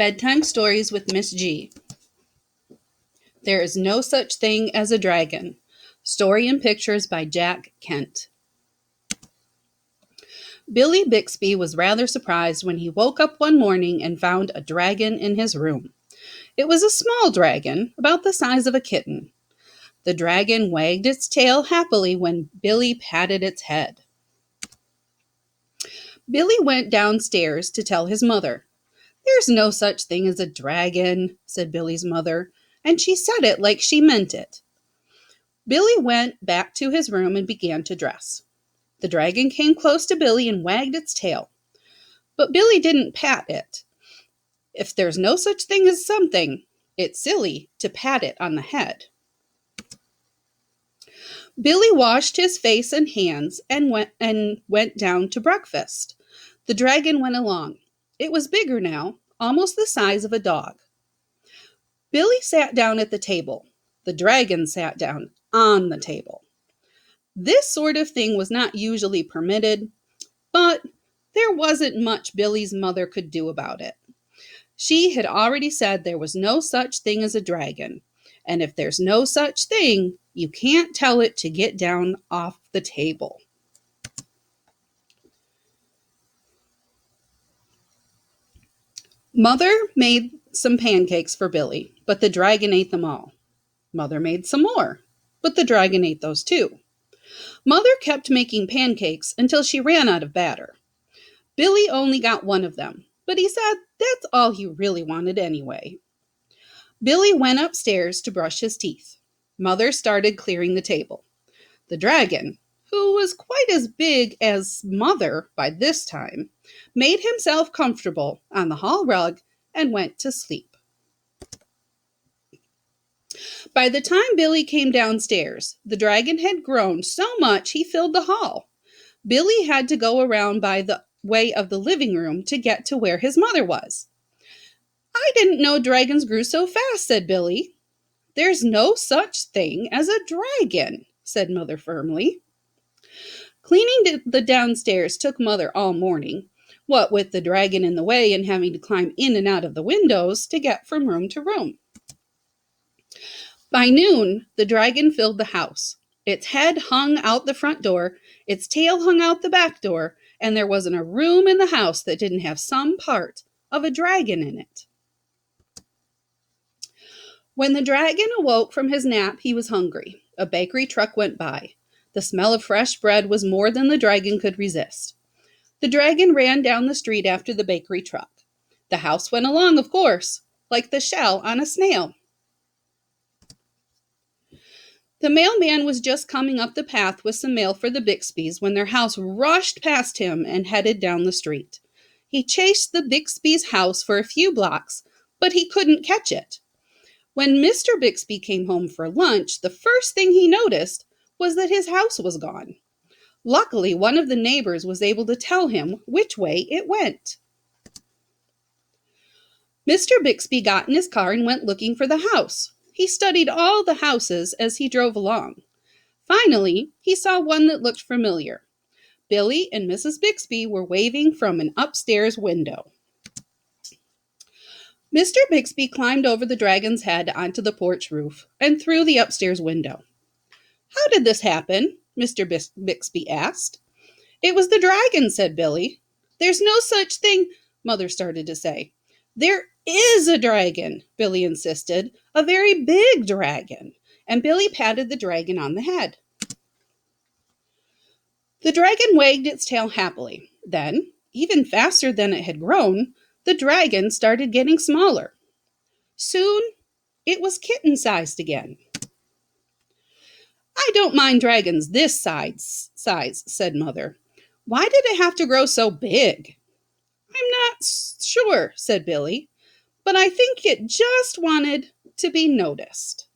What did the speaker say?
Bedtime Stories with Miss G. There is no such thing as a dragon. Story and pictures by Jack Kent. Billy Bixby was rather surprised when he woke up one morning and found a dragon in his room. It was a small dragon, about the size of a kitten. The dragon wagged its tail happily when Billy patted its head. Billy went downstairs to tell his mother. "There's no such thing as a dragon," said Billy's mother, and she said it like she meant it. Billy went back to his room and began to dress. The dragon came close to Billy and wagged its tail. But Billy didn't pat it. If there's no such thing as something, it's silly to pat it on the head. Billy washed his face and hands and went down to breakfast. The dragon went along. It was bigger now, almost the size of a dog. Billy sat down at the table. The dragon sat down on the table. This sort of thing was not usually permitted, but there wasn't much Billy's mother could do about it. She had already said there was no such thing as a dragon, and if there's no such thing, you can't tell it to get down off the table. Mother made some pancakes for Billy, but the dragon ate them all. Mother made some more, but the dragon ate those too. Mother kept making pancakes until she ran out of batter. Billy only got one of them, but he said that's all he really wanted anyway. Billy went upstairs to brush his teeth. Mother started clearing the table. The dragon, who was quite as big as Mother by this time, made himself comfortable on the hall rug and went to sleep. By the time Billy came downstairs, the dragon had grown so much he filled the hall. Billy had to go around by the way of the living room to get to where his mother was. "I didn't know dragons grew so fast," said Billy. "There's no such thing as a dragon," said Mother firmly. Cleaning the downstairs took Mother all morning, what with the dragon in the way and having to climb in and out of the windows to get from room to room. By noon, the dragon filled the house. Its head hung out the front door, its tail hung out the back door, and there wasn't a room in the house that didn't have some part of a dragon in it. When the dragon awoke from his nap, he was hungry. A bakery truck went by. The smell of fresh bread was more than the dragon could resist. The dragon ran down the street after the bakery truck. The house went along, of course, like the shell on a snail. The mailman was just coming up the path with some mail for the Bixbys when their house rushed past him and headed down the street. He chased the Bixby's house for a few blocks, but he couldn't catch it. When Mr. Bixby came home for lunch, the first thing he noticed was that his house was gone. Luckily, one of the neighbors was able to tell him which way it went. Mr. Bixby got in his car and went looking for the house. He studied all the houses as he drove along. Finally, he saw one that looked familiar. Billy and Mrs. Bixby were waving from an upstairs window. Mr. Bixby climbed over the dragon's head onto the porch roof and through the upstairs window. "How did this happen?" Mr. Bixby asked. "It was the dragon," said Billy. "There's no such thing," Mother started to say. "There is a dragon," Billy insisted, "a very big dragon," and Billy patted the dragon on the head. The dragon wagged its tail happily. Then, even faster than it had grown, the dragon started getting smaller. Soon, it was kitten-sized again. "I don't mind dragons this size," said Mother. "Why did it have to grow so big?" "I'm not sure," said Billy, "but I think it just wanted to be noticed."